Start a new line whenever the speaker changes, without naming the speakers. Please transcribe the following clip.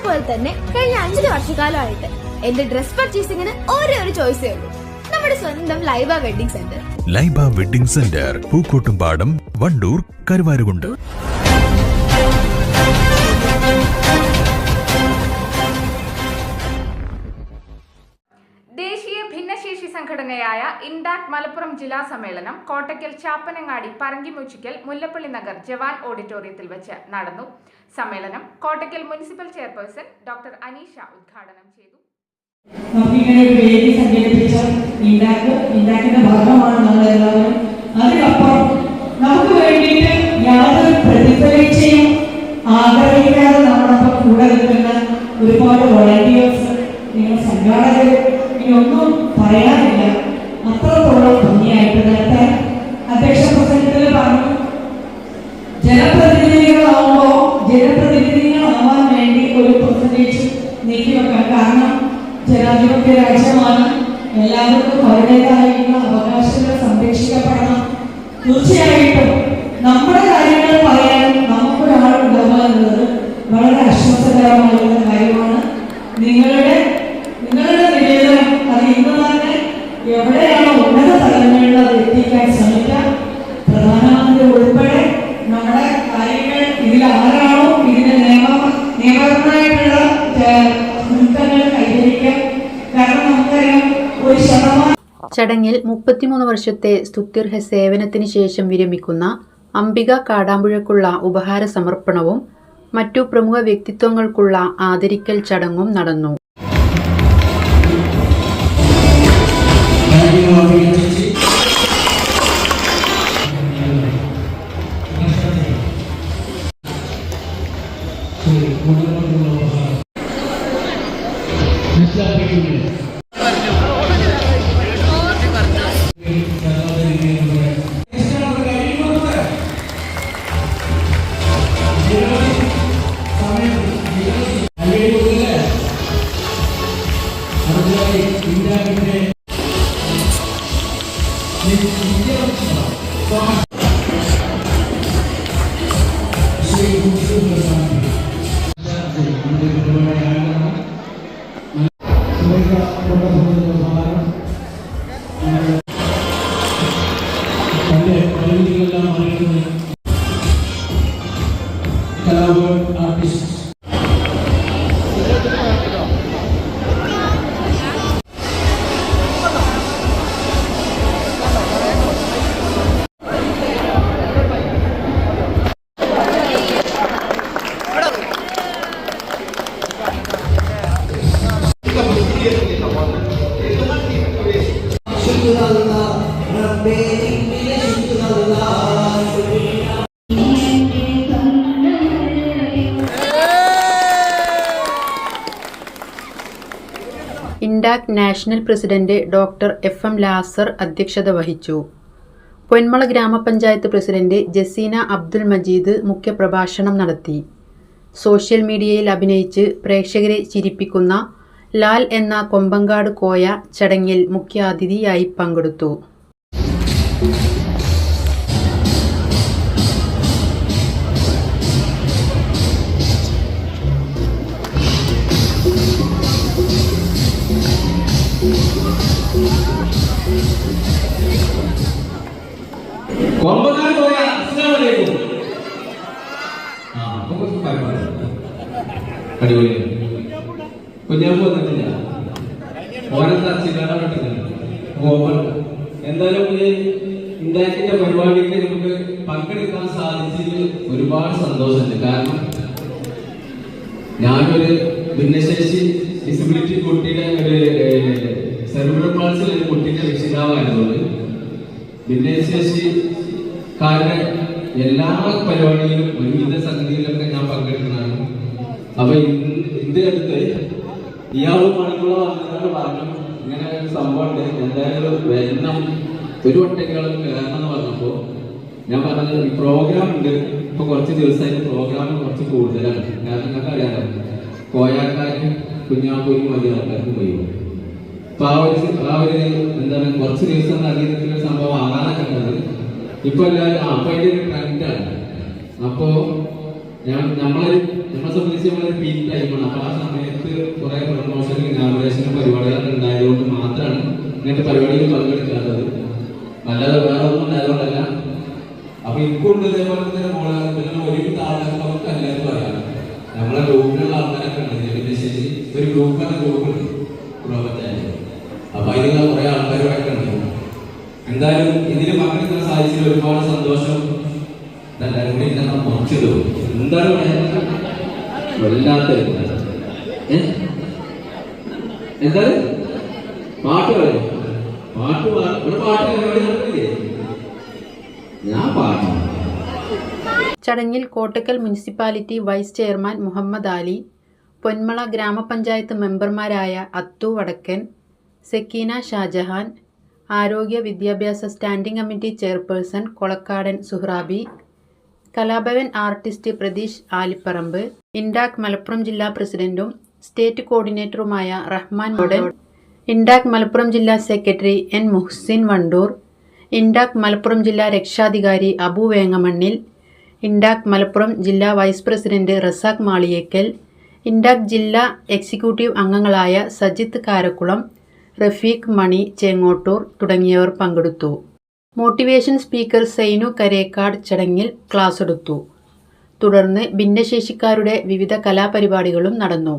പോലെ തന്നെ കഴിഞ്ഞ 5 വർഷക്കാലമായിട്ട് എന്റെ ഡ്രസ് പർച്ചേസിംഗിന് ഒരേ ഒരു ചോയ്സേ ഉള്ളൂ, നമ്മുടെ സ്വന്തം Laiba wedding centre.
Laiba wedding centre, Pookkottumpadam, Wandoor, Karuvarakundu.
ദേശീയ ഭിന്നശേഷി സംഘടനയായ ഇൻഡാക് മലപ്പുറം ജില്ലാ സമ്മേളനം കോട്ടയ്ക്കൽ ചാപ്പനങ്ങാടി പറങ്കിമുച്ചിക്കൽ മുല്ലപ്പള്ളി നഗർ ജവാൻ ഓഡിറ്റോറിയത്തിൽ വെച്ച് നടന്നു. സമ്മേളനം Kottakkal municipal chairperson doctor Aneesha ഉദ്ഘാടനം ചെയ്തു.
നമുക്കിങ്ങനെ ഒരു വേദി സംഘടിപ്പിച്ച ഇൻഡാക്കിന്റെ ഭാഗമാണ് നമ്മളെല്ലാവരും. അതിനപ്പുറം നമുക്ക് വേണ്ടിയിട്ട് യാതൊരു പ്രതിഫലിച്ചയും ആഗ്രഹിക്കാതെ നമ്മളൊപ്പം കൂടെ നിൽക്കുന്ന ഒരുപാട് വോളണ്ടിയേഴ്സ്, നിങ്ങൾ സംഘാടകർ, ഇനിയൊന്നും പറയാനില്ല. അത്രത്തോളം ഭംഗിയായിട്ട് നേരത്തെ അധ്യക്ഷ പ്രസംഗത്തിൽ പറഞ്ഞു, ജനപ്രതിനിധികളാവാൻ വേണ്ടി ഒരു പെർസെന്റേജ് നീക്കിവെക്കാൻ. കാരണം ജനാധിപത്യ രാജ്യമാണ്, എല്ലാവർക്കും അവരുടേതായിട്ടുള്ള അവകാശങ്ങൾ സംരക്ഷിക്കപ്പെടണം. തീർച്ചയായിട്ടും നമ്മുടെ കാര്യങ്ങൾ പറയാൻ നമുക്കൊരാളുണ്ടാവുക എന്നുള്ളത് വളരെ ആശ്വാസകരമായിട്ടുള്ള കാര്യമാണ്. നിങ്ങളുടെ നിവേദനം അത് ഇന്ന് തന്നെ എവിടെയാണോ ഉന്നത തലങ്ങളിൽ അത് എത്തിക്കാൻ ശ്രമിക്കാം. പ്രധാനമന്ത്രി ഉൾപ്പെടെ നമ്മുടെ കാര്യങ്ങൾ ഇതിൽ ആരാണോ ഇതിന്റെ നിയമപരമായിട്ടുള്ള മുൻകരുതൽ കൈവരിക്കാൻ. കാരണം നമുക്കറിയാം, ഒരു ശതമാനം.
ചടങ്ങിൽ 33 വർഷത്തെ സ്തുത്യർഹ സേവനത്തിന് ശേഷം വിരമിക്കുന്ന അംബിക കാടാമ്പുഴക്കുള്ള ഉപഹാര സമർപ്പണവും മറ്റു പ്രമുഖ വ്യക്തിത്വങ്ങൾക്കുള്ള ആദരിക്കൽ ചടങ്ങും നടന്നു. ഇൻഡാക് നാഷണൽ പ്രസിഡന്റ് ഡോക്ടർ FM ലാസർ അധ്യക്ഷത വഹിച്ചു. പൊന്മള ഗ്രാമപഞ്ചായത്ത് പ്രസിഡന്റ് ജസീന അബ്ദുൽ മജീദ് മുഖ്യപ്രഭാഷണം നടത്തി. സോഷ്യൽ മീഡിയയിൽ അഭിനയിച്ച് പ്രേക്ഷകരെ ചിരിപ്പിക്കുന്ന ലാൽ എന്ന കൊമ്പങ്കാട് കോയ ചടങ്ങിൽ മുഖ്യാതിഥിയായി പങ്കെടുത്തു.
എന്തായാലും ഇൻഡാക്കിന്റെ പരിപാടിയിൽ നമുക്ക് പങ്കെടുക്കാൻ സാധിച്ചതിൽ ഒരുപാട് സന്തോഷമുണ്ട്. കാരണം ഞാനൊരു ഭിന്നശേഷി ഡിസബിലിറ്റി കുട്ടിയുടെ ഒരു സെറിബ്രൽ പാൾസിൽ ഒരു കുട്ടിയുടെ രക്ഷിതാവായതുകൊണ്ട് ഭിന്നശേഷിക്കാരുടെ എല്ലാ പരിപാടിയിലും ഒരുവിധ സംഗതിയിലൊക്കെ ഞാൻ പങ്കെടുക്കുന്നതാണ്. അപ്പൊ ഇത് അടുത്ത് ഇയാളും മണിക്കൂർ വന്നതോട് പറഞ്ഞു, ഇങ്ങനെ ഒരു സംഭവം ഉണ്ട്, എന്തായാലും വരണം, ഒരു വട്ടേക്കാളും കയറണം എന്ന് പറഞ്ഞപ്പോ ഞാൻ പറഞ്ഞത് ഈ പ്രോഗ്രാം ഉണ്ട്. ഇപ്പൊ കുറച്ച് ദിവസമായിട്ട് പ്രോഗ്രാം കുറച്ച് കൂടുതലാണ്. കാരണം നിങ്ങൾക്ക് അറിയാലോ, കോയാക്കാർക്ക് കുഞ്ഞാപ്പൂരിക്കും വലിയ ആൾക്കാർക്കും പോയി. അപ്പൊ ആ ഒരു എന്താണ് കുറച്ച് ദിവസം നൽകിയിട്ടുള്ള സംഭവം ആകാനൊക്കെ ഉള്ളത്. ഇപ്പൊ എല്ലാവരും അപ്പൊ അതിന്റെ ഒരു ട്രെൻഡാണ്. അപ്പോ നമ്മളെ സംബന്ധിച്ച് നമ്മളൊരു പീക്ക് ടൈമാണ്. അപ്പൊ ആ സമയത്ത് കുറെ പ്രമോഷൻ ഇനാഗുറേഷൻ പരിപാടികളൊക്കെ ഉണ്ടായതുകൊണ്ട് മാത്രമാണ് ഇങ്ങനത്തെ പരിപാടിയിൽ പങ്കെടുക്കാത്തത്. അല്ലാതെ വേറെ ഒന്നും ഉണ്ടായതുകൊണ്ടല്ല. അപ്പൊ ഇപ്പോഴും ഇതേപോലെ തന്നെ ഒരുവിധ ആൾക്കാർക്ക് നമുക്ക് എല്ലാവർക്കും അറിയാം. നമ്മളെ ഗ്രൂപ്പിലുള്ള ആൾക്കാരൊക്കെ ഉണ്ട്. ശരി, ഒരു ഗ്രൂപ്പ് ഗ്രൂപ്പുണ്ട് പഞ്ചായത്ത്. അപ്പൊ അതിലുള്ള കുറെ ആൾക്കാരുമായിട്ട് ഉണ്ട്. എന്തായാലും ഇതിന് പങ്കെടുക്കാൻ സാധിച്ചതിൽ ഒരുപാട് സന്തോഷം. എല്ലാവരും കൂടി ഇന്നെ മറിച്ചത് എന്താണ് വല്ലാത്ത എന്താണ് പാട്ട് പറയും. പാട്ട് നടക്കില്ലേ? ഞാൻ പാട്ട്.
ചടങ്ങിൽ Kottakkal municipality vice chairman Muhammad Ali, Ponmala grama panchayat മെമ്പർമാരായ അത്തു വടക്കൻ, സെക്കീന ഷാജഹാൻ, ആരോഗ്യ വിദ്യാഭ്യാസ standing committee chairperson Kolakkadan Suhrabi, Kalabhavan artist Pratheesh Alipparamb, Indac Malappuram ജില്ലാ പ്രസിഡന്റും സ്റ്റേറ്റ് കോർഡിനേറ്ററുമായ റഹ്മാൻ മോഡൻ, ഇൻഡാക് മലപ്പുറം ജില്ലാ സെക്രട്ടറി എൻ മുഹ്സിൻ വണ്ടൂർ, ഇൻഡാക് മലപ്പുറം ജില്ലാ രക്ഷാധികാരി അബു വേങ്ങമണ്ണിൽ, ഇൻഡാക് മലപ്പുറം ജില്ലാ വൈസ് പ്രസിഡന്റ് റസാഖ് മാളിയേക്കൽ, ഇൻഡാക് ജില്ലാ എക്സിക്യൂട്ടീവ് അംഗങ്ങളായ സജിത്ത് കാരക്കുളം, റഫീഖ് മണി ചേങ്ങോട്ടൂർ തുടങ്ങിയവർ പങ്കെടുത്തു. മോട്ടിവേഷൻ സ്പീക്കർ സൈനു കരേക്കാട് ചടങ്ങിൽ ക്ലാസ് എടുത്തു. തുടർന്ന് ഭിന്നശേഷിക്കാരുടെ വിവിധ കലാപരിപാടികളും നടന്നു.